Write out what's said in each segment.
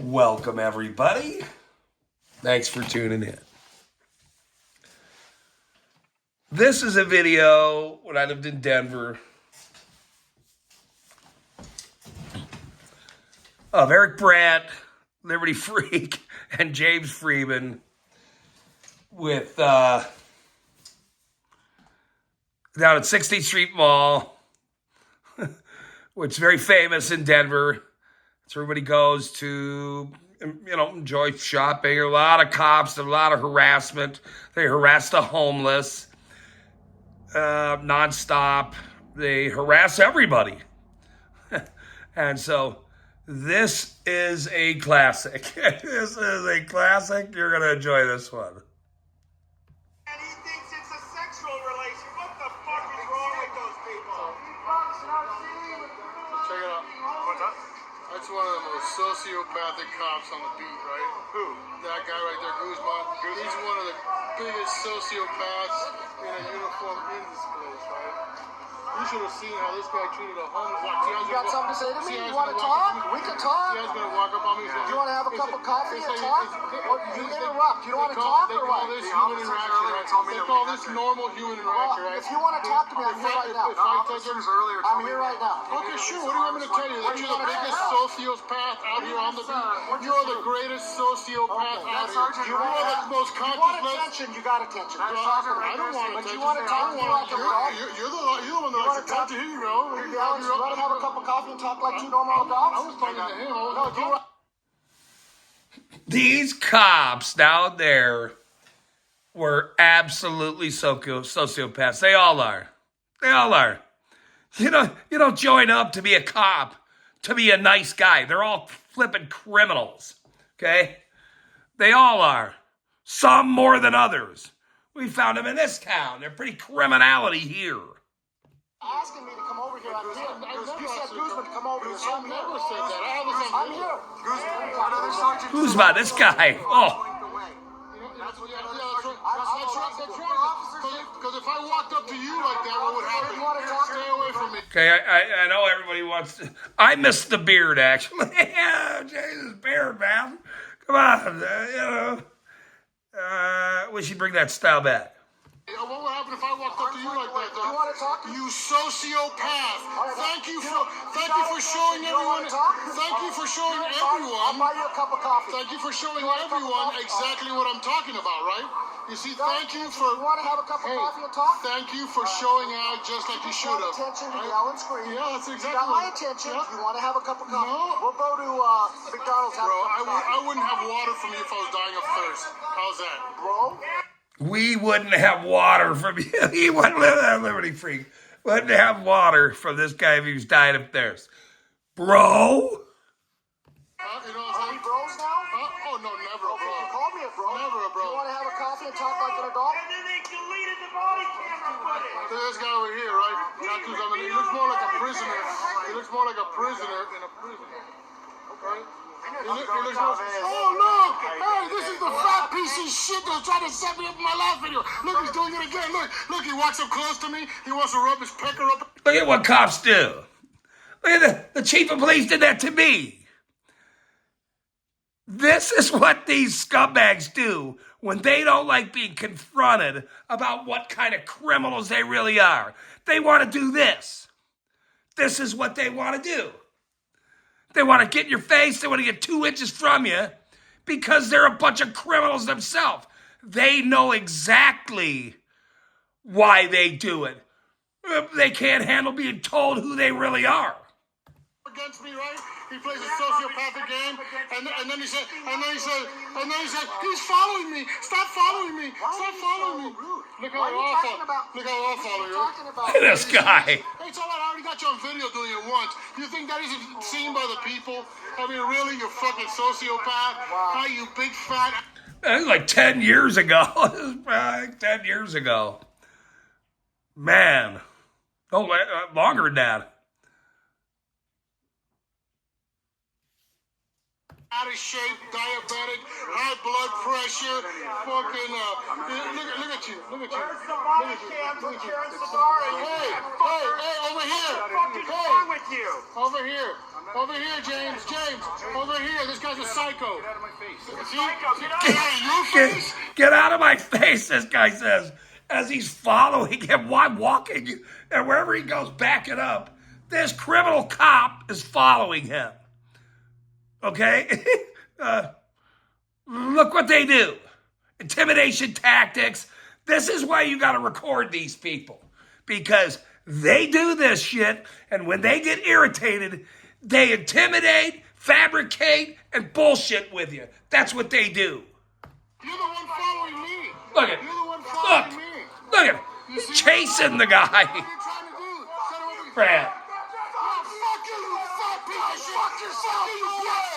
Welcome, everybody. Thanks for tuning in. This is a video when I lived in Denver of Eric Brandt, Liberty Freak, and James Freeman with down at 60th Street Mall, which is very famous in Denver. It's where everybody goes to, enjoy shopping. A lot of cops, a lot of harassment. They harass the homeless nonstop. They harass everybody. And so this is a classic. This is a classic. You're going to enjoy this one. And he thinks it's a sexual relation. What the fuck is wrong with those people? Check it out. What's up? That's one of the most sociopathic cops on the beat, right? Who? That guy right there, Guzman. He's one of the biggest sociopaths in a uniform in this place, right? You should have seen how this guy treated a homeless. Like, You got something to say to me? You want to talk? We can talk. See how he's going to walk up on me? Do you want to have a cup of coffee and talk? Or you interrupt. You don't want to talk They or call what? this human interaction, right? They call this normal human interaction, right? If you want to talk to me, I'm here right now. I'm here right now. Okay, sure. What do you want me to tell you? That you're the biggest sociopath out here on the beat? You're the greatest sociopath out here. You are the most You want conscious. attention, you got attention. I don't want But attention. you want to talk to me like a dog? You're the one that likes to talk to him, you know. Alex, you want to have a cup of coffee and talk like two normal I dogs? was talking to him. No, you These cops down there were absolutely sociopaths. They all are. They all are. You don't join up to be a cop, to be a nice guy. They're all flipping criminals, okay? They all are. Some more than others. We found them in this town. They're pretty criminality here. asking me to come over here. I'm here. You said Guzman to come over here. So I I'm never here. said that. I haven't said I'm here. Another sergeant. Guzman, this guy. Oh, Because if I walked up to you like that, what would happen? You want to talk? Stay away from me. okay. I know everybody wants to. I miss the beard, actually. Yeah, Jesus, beard, man. Come on, we should bring that style back. What would happen if I walked up to you like that, though? You want to talk? You sociopath! Thank you for showing You don't everyone. want to talk? Thank you for showing I'll everyone. buy you a cup of coffee. Thank you for showing everyone exactly what I'm talking about, right? You see, thank you for. You want to have a cup of coffee and talk? Thank you for showing out just like you should have. Attention to Right? yell and scream. Yeah, that's exactly. You got my what- attention. Yeah. You want to have a cup of coffee? No. We'll go to McDonald's. Have Bro, a cup of coffee. I wouldn't have water from you if I was dying of thirst. How's that? Bro, We wouldn't have water from you. He wouldn't live that Liberty Freak. Wouldn't have water from this guy if he was dying of thirst. Bro? You know what are I'm we saying? bros now? Oh, no, never, Okay, bro. you call me a bro. Never a bro. You want to have a coffee and talk like an adult? And then they deleted the body camera footage. Look at this guy over here, right? Tattoos on the knee. He looks more like a prisoner. He looks more like a prisoner in a prison. Okay? Oh, look! Hey, this is the fat piece of shit that was trying to set me up in my last video. Look, he's doing it again. Look, he walks up close to me. He wants to rub his pecker up. Look at what cops do. Look at the chief of police did that to me. This is what these scumbags do when they don't like being confronted about what kind of criminals they really are. They want to do this. This is what they want to do. They want to get in your face. They want to get 2 inches from you because they're a bunch of criminals themselves. They know exactly why they do it. They can't handle being told who they really are. Against me, right? He plays a sociopathic game, and then he said, he's following me. Stop following me. Stop following me. Look how they're all following you. Look at this guy. Hey, it's all right. I already got you on video doing it once. You think that isn't seen by the people? I mean, really, you fucking sociopath? How you big fat? That was like 10 years ago. This was probably 10 years ago. Man. Oh, longer than that. Out of shape, diabetic, high blood pressure, fucking, look at you. Where's the body cam for Karen Sabari? Hey, over here. What the fuck is wrong with you? Over here, James, over here. This guy guy's a psycho. Get out of my face. See? Psycho, get out Get of out of your face. Get out of my face, this guy says, as he's following him, walking, and wherever he goes, backing up, this criminal cop is following him. Okay? Look what they do. Intimidation tactics. This is why you got to record these people. Because they do this shit, and when they get irritated, they intimidate, fabricate, and bullshit with you. That's what they do. You're the one following me. Look at You're the one following me. Look at him. Chasing the guy. What are you trying to do? Set over here. Brandt. Oh, fuck you, you fat piece of shit. Fuck yourself, you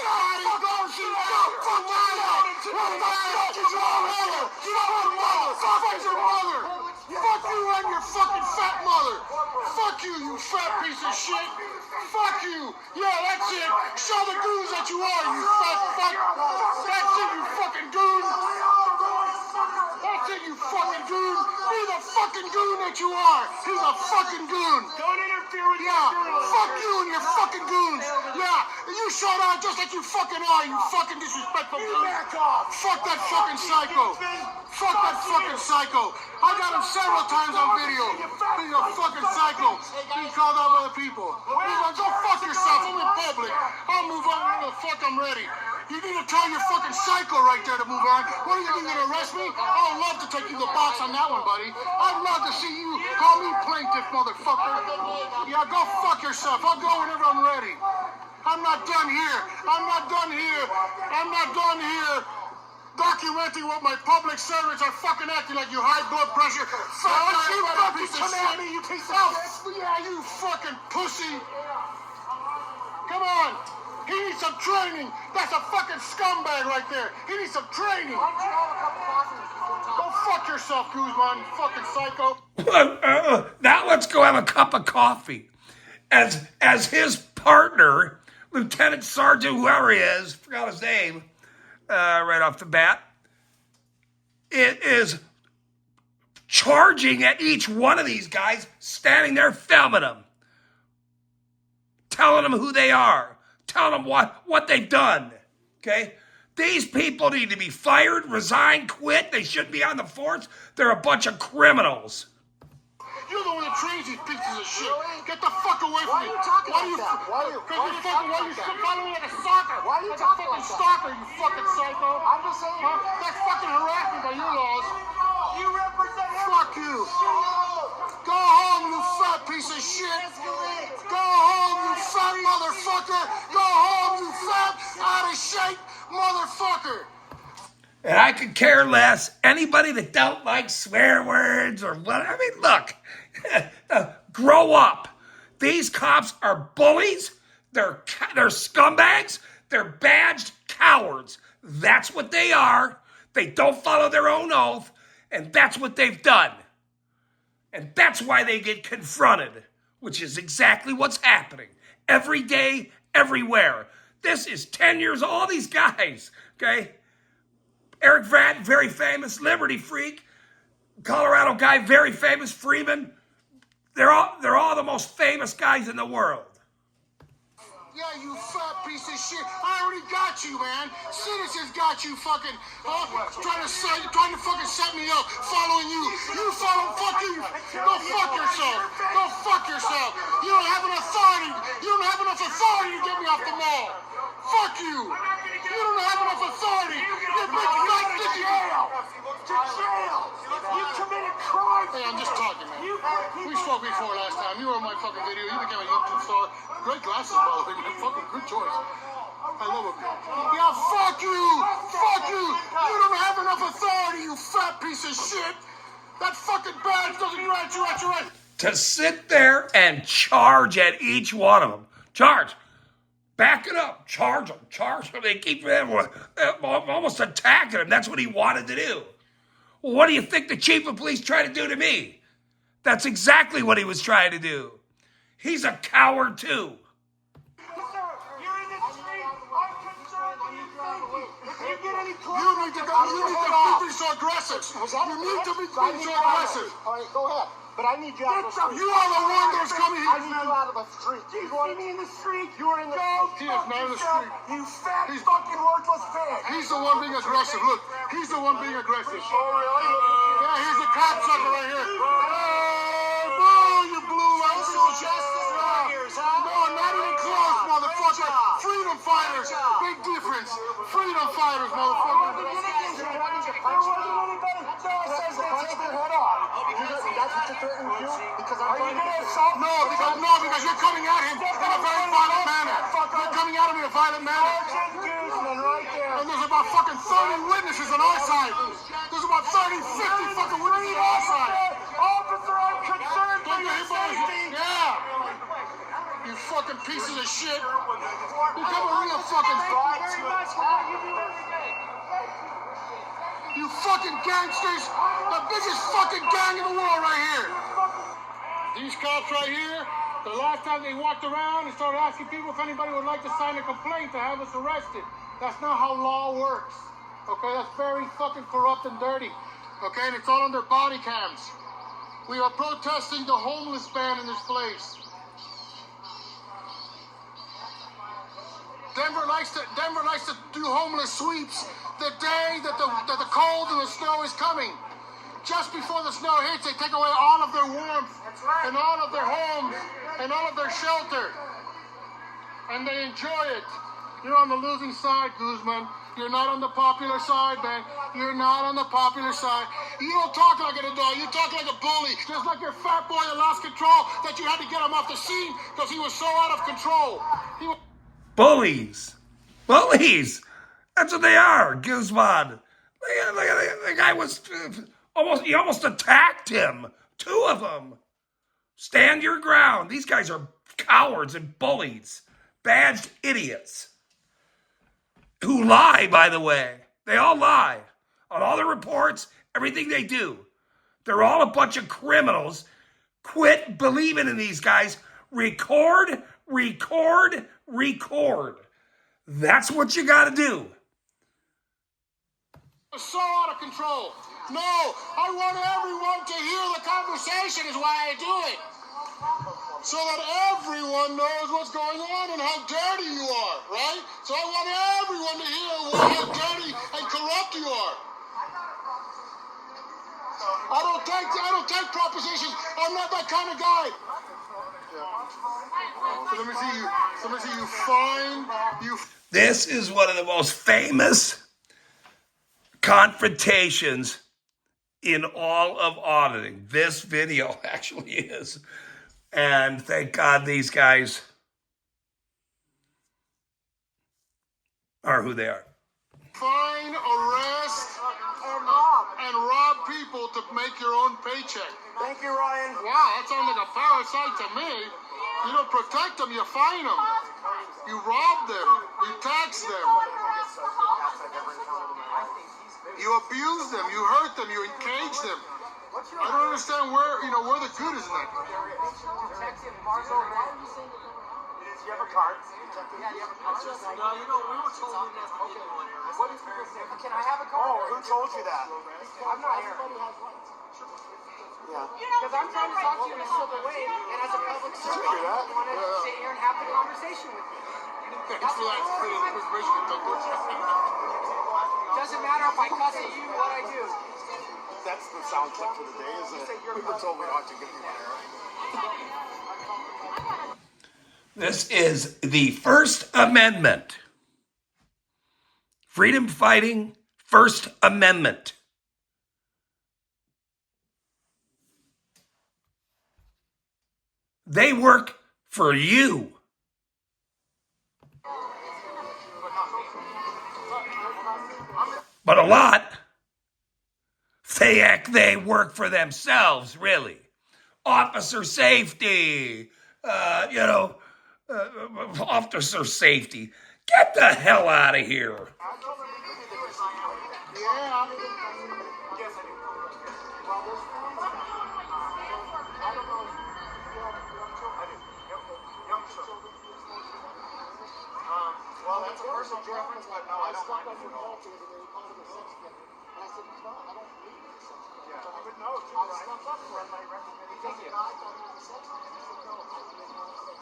fatty gosh, you fuck yourself. What the fuck is wrong with you? You fuck mother. Fuck your mother. Fuck you and your fucking fat mother. Fuck you, you fat piece of shit. Fuck you. Yeah, that's it. Show the goons that you are, you fat fuck. That's it, you fucking goon. That's it, you fucking goon. Be the fucking goon that you are. He's a fucking goon. Don't interfere with Yeah, fuck you and your fucking goons. Yeah, you showed out just like you fucking are, you fucking disrespectful goon. back off. Fuck that fucking psycho. Fuck that fucking psycho. I got him several times on video. He's a fucking psycho. He called out by the people. He's like, go fuck yourself. I'm in public. I'll move on when the fuck I'm ready. You need to tell your fucking psycho right there to move on. What are you gonna arrest me? I'd love to take you to the box on that one, buddy. I'd love to see you call me plaintiff, motherfucker. Yeah, go fuck yourself. I'll go whenever I'm ready. I'm not done here. I'm not done here. I'm not done here. Documenting what my public servants are fucking acting like, you high blood pressure. Fuck you fucking come at me, you piece of shit. Yeah, you fucking pussy. Come on. He needs some training. That's a fucking scumbag right there. He needs some training. Go fuck yourself, Guzman, you fucking psycho. Now let's go have a cup of coffee. As his partner, Lieutenant Sergeant, whoever he is, forgot his name, right off the bat, it is charging at each one of these guys, standing there filming them, telling them who they are, telling them what they've done, okay? These people need to be fired, resign, quit. They shouldn't be on the force. They're a bunch of criminals. You're the one that trains these pieces of shit. Get the fuck away from me. Why are you talking like that? Why are you following me like a stalker? Why are you like talking a fucking like that? stalker, you fucking psycho? I'm just saying. Huh? That's fucking harassment by your laws. You represent Fuck you. Go home, you fat piece of shit. Go home, you fat motherfucker. Go home, you fat, out of shape motherfucker. And I could care less. Anybody that don't like swear words or what, I mean, look, grow up. These cops are bullies. They're scumbags. They're badged cowards. That's what they are. They don't follow their own oath, and that's what they've done. And that's why they get confronted, which is exactly what's happening. Every day, everywhere. This is 10 years, all these guys, okay? Eric Brandt, very famous Liberty freak. Colorado guy, very famous Freeman. They're all the most famous guys in the world. Yeah, you fat piece of shit. I already got you, man. Citizens got you fucking, trying to fucking set me up, following you. You follow, fuck you. Go fuck yourself. Go fuck yourself. You don't have enough authority. You don't have enough authority to get me off the mall. Fuck you. You don't have enough authority. You're big fat dicky. to jail. You committed crimes. Hey, I'm just talking, man. We spoke before last time. You were on my fucking video. You became a YouTube star. Great glasses, by the way, man. Fucking good choice. I love it. Yeah, fuck you. Fuck you. You don't have enough authority, you fat piece of shit. That fucking badge doesn't grant you at your right. To sit there and charge at each one of them. Charge. Back it up. Charge them. Charge them. They keep almost attacking him. That's what he wanted to do. Well, what do you think the chief of police tried to do to me? That's exactly what he was trying to do. He's a coward too. You're in the street. I'm concerned that you think. If you get any You need to be so aggressive. You need to be so aggressive. All right, go ahead. But I need you out of the street. You are the one that's coming I here. need you out of the street. Do you see me in the street? You were in the Go He is not in the street. You fat He's- fucking He's the one being aggressive. Look, he's the one being aggressive. Oh, really? Yeah, here's the cocksucker right here. Hey, boo, you blue light. Social justice warriors, huh? No, not even close, motherfucker. Freedom fighters. Big difference. Freedom fighters, motherfucker. That's what you're threatening to do? Because I'm going to assault? No, because you're coming at him in a very violent manner. You're coming at him in a violent manner. And there's about fucking 30 witnesses on our side. There's about 30, 50 fucking witnesses on our side. Officer, I'm concerned for Don't your get hit by safety. Yeah. You fucking pieces of shit. Become a real fucking... You fucking gangsters. The biggest fucking gang in the world right here. These cops right here, the last time they walked around and started asking people if anybody would like to sign a complaint to have us arrested. That's not how law works. Okay, that's very fucking corrupt and dirty. Okay, and it's all on their body cams. We are protesting the homeless ban in this place. Denver likes to do homeless sweeps the day that the cold and the snow is coming. Just before the snow hits, they take away all of their warmth and all of their homes and all of their shelter. And they enjoy it. You're on the losing side, Guzman. You're not on the popular side, man. You're not on the popular side. You don't talk like an adult. You talk like a bully. Just like your fat boy that lost control, that you had to get him off the scene because he was so out of control. Bullies. Bullies. That's what they are, Guzman. The guy was he almost attacked him. Two of them. Stand your ground. These guys are cowards and bullies. Badged idiots. Who lie, by the way. They all lie. On all the reports, everything they do. They're all a bunch of criminals. Quit believing in these guys. Record. That's what you got to do. So out of control. No, I want everyone to hear the conversation is why I do it. So that everyone knows what's going on and how dirty you are, right? So I want everyone to hear how dirty and corrupt you are. I don't take propositions. I'm not that kind of guy. So let me see you find you. This is one of the most famous confrontations in all of auditing. This video actually is. And thank God these guys are who they are. Fine, arrest, and rob people to make your own paycheck. Thank you, Ryan. Wow, that sounds like a parasite to me. You don't protect them, you fine them. You rob them, you tax them. You abuse them, you hurt them, you encage them. I don't understand where the good is in that. Do you have a card? Yeah, you have a card? No, we were told we never needed one. Can I have a card? Oh, who told you that? I'm not here. Yeah. Because I'm trying to talk to you in a civil way, and as a public servant, I want to sit here and have the conversation with you. Thanks for that information. Doesn't matter if I cuss at you, what I do. That's the sound clip for the day, isn't it? We were told we ought to get you there. This is the First Amendment. Freedom fighting First Amendment. They work for you. But a lot, they work for themselves, really. Officer safety, officer safety. Get the hell out of here. Yeah. Well, that's a personal preference, but no, I don't mind it at all. I said, no, I don't believe in sex. Yeah, you would know too, right? I stuck up for my recommendation. Thank you. I thought it was sex. I said, no, I don't believe in sex.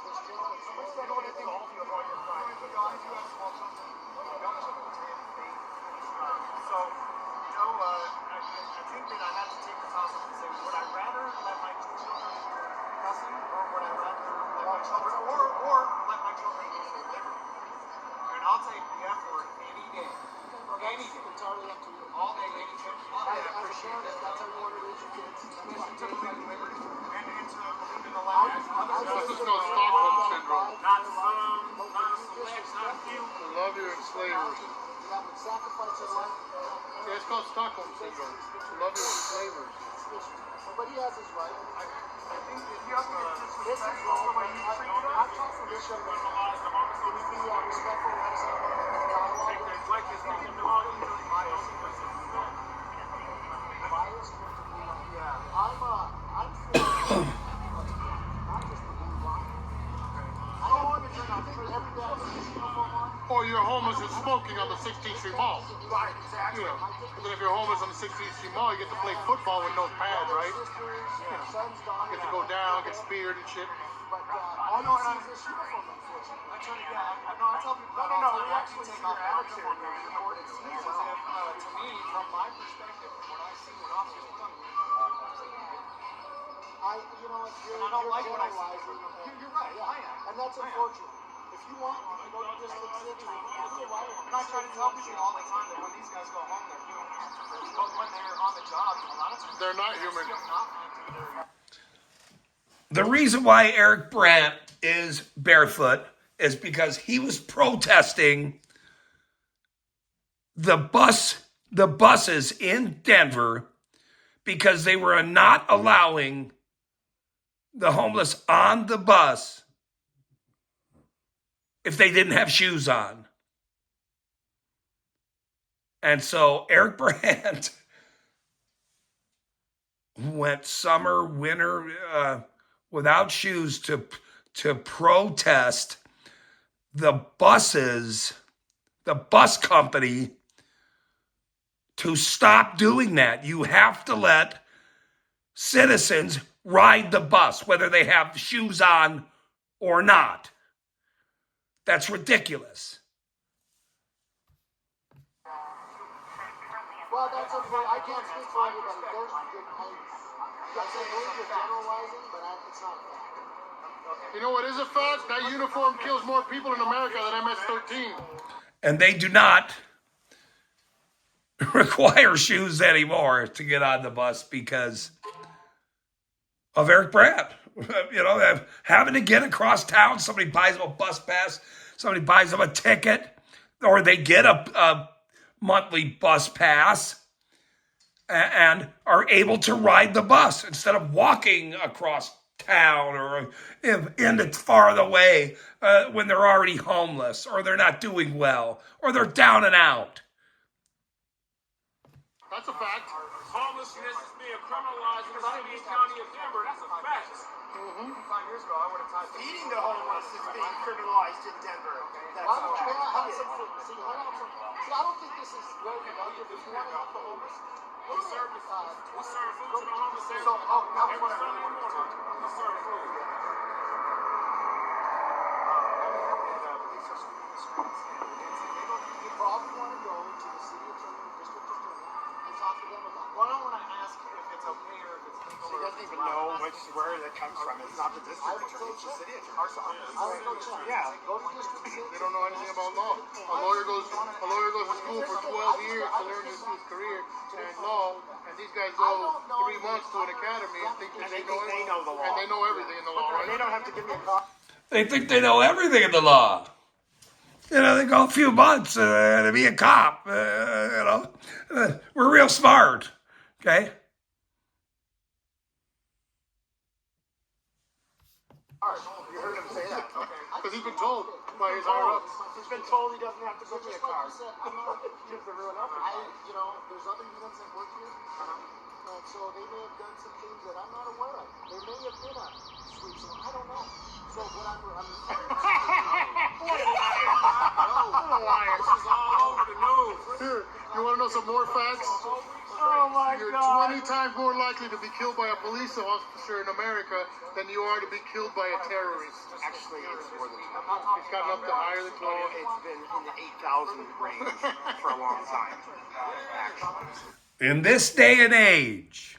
This gentleman, someone said, I want to thank all of you about your crime. I'll take the F word any day. Anything. Entirely up to you. All day, anything. I As a appreciate parent, that. that's how you want to raise your kids. That's Mission fine. to believe in liberty and to believe in the land. This is called Stockholm Syndrome. Not some, not a select, not a few. I love your enslavers. That would sacrifice your life. Yeah, it's called Stockholm Syndrome. I love your enslavers. But he has his right. I think if you have to get This is disrespectful wrong. the way you treat us, I've talked from this young man. Can you be respectful and have some dialogue? like this thing in the law, usually bias. Bias? Yeah. I'm for not just the blue line. I don't want to turn out every day I put this uniform on. Or you're homeless and smoking on the 16th Street Mall. Right, exactly. You know, but then if you're homeless on the 16th Street Mall, you get to play football with no pads, right? Son's gone. You get to go down, get speared and shit. But all you see is this uniform, unfortunately. I try to, I tell people that all the time. We actually take off our uniform here. It seems as if, to me, from my perspective, from what I see when officers are done, You're I don't like what I see. generalizing. You're right, I am. And that's unfortunate. If you want, you can go to District 6. That's the right one. And I try to tell people all the time that when these guys go home, they're human. But when they're on the job, a lot of times They're not human. The reason why Eric Brandt is barefoot is because he was protesting the buses in Denver because they were not allowing the homeless on the bus if they didn't have shoes on. And so Eric Brandt went summer, winter, without shoes to protest the buses, the bus company, to stop doing that. You have to let citizens ride the bus, whether they have shoes on or not. That's ridiculous. Well, that's okay. I can't speak for everybody. There's I say you're generalizing, but it's not a fact. You know what is a fact? That uniform kills more people in America than MS-13. And they do not require shoes anymore to get on the bus because of Eric Brandt. You know, having to get across town, somebody buys them a bus pass, somebody buys them a ticket, or they get a monthly bus pass and are able to ride the bus instead of walking across town or into farther away when they're already homeless or they're not doing well or they're down and out. That's a fact. Homelessness is being criminalized in the city and county of Denver. That's a fact. 5 years ago, I would have typed Feeding the homeless is being criminalized in Denver. That's Why don't a you fact. have some food? See, I don't think this is very productive. If you want to help the homeless, We serve food to the homeless every So, now every what I Sunday morning. We serve food. you probably want to go to the city attorney or district attorney and talk to them about Well, I don't want to ask if it's okay or if it's legal. She doesn't even know where that comes from. It's not the district attorney, it's the city attorney. I would go check. Yeah. Go to district 6. They don't know anything about law. A lawyer goes to school for 12 years to learn his career in law, and these guys go 3 months to an academy and think that And they they know think they know the law. And they know everything in the law, They right? don't have to give me a call. They think they know everything in the law. You know, they go a few months to be a cop. We're real smart, okay? You heard him say that. Because he's been told by his higher ups. He's been told he doesn't have to go So get just a like car. you said, I'm not, Gives everyone else. there's other units that work here, and so they may have done some things that I'm not aware of. There may have been a sweep, so I don't know. So what I'm What a liar. This is all over the news. Here, you want to know some more facts? Oh my You're God. 20 times more likely to be killed by a police officer in America than you are to be killed by a terrorist. Actually, it's more than that. It's gotten up to higher than 20. It's been in the 8,000 range for a long time. Actually. In this day and age,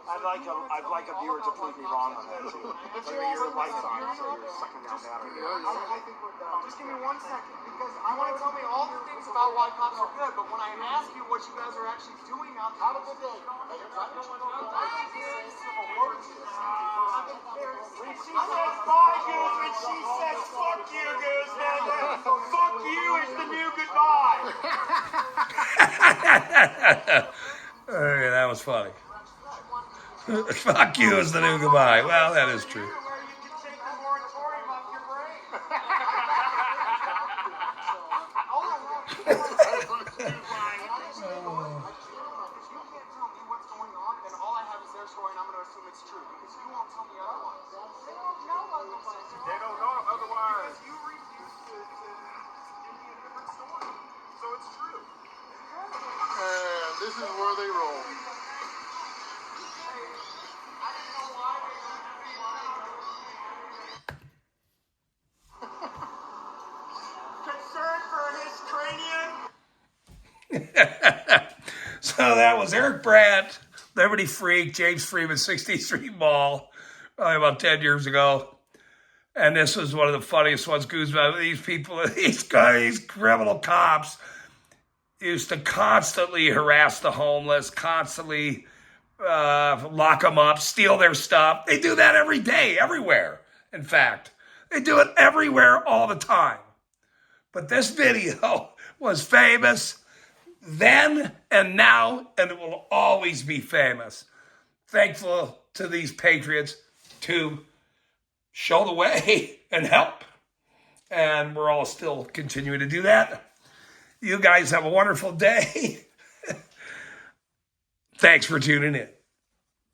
I I'd like a viewer to prove me wrong on that too. Like your lights on, so you're sucking down battery. I think we're done. Just give me 1 second, because I want to tell me all the things about why cops are good, but when I ask you what you guys are actually doing out there, have a good day. When she says bye, Goose, when she says fuck you, Goose, fuck you is the new goodbye. Okay, that was funny. Fuck you is the new goodbye. Well, that is true. where you can take the moratorium off your brain. If you can't tell me what's going on, then all I have is their story, and I'm going to assume it's true, because you won't tell me otherwise. They don't know otherwise. They don't know otherwise. Because you refuse to give me a different story. So it's true. And this is where they roll. Concern for his cranium. So that was Eric Brandt, Liberty Freak, James Freeman, 63 Street Mall, probably about 10 years ago. And this was one of the funniest ones. Guzman, these people, these guys, criminal cops, used to constantly harass the homeless, constantly lock them up, steal their stuff. They do that every day, everywhere, in fact. They do it everywhere all the time. But this video was famous then and now, and it will always be famous. Thankful to these patriots to show the way and help. And we're all still continuing to do that. You guys have a wonderful day. Thanks for tuning in.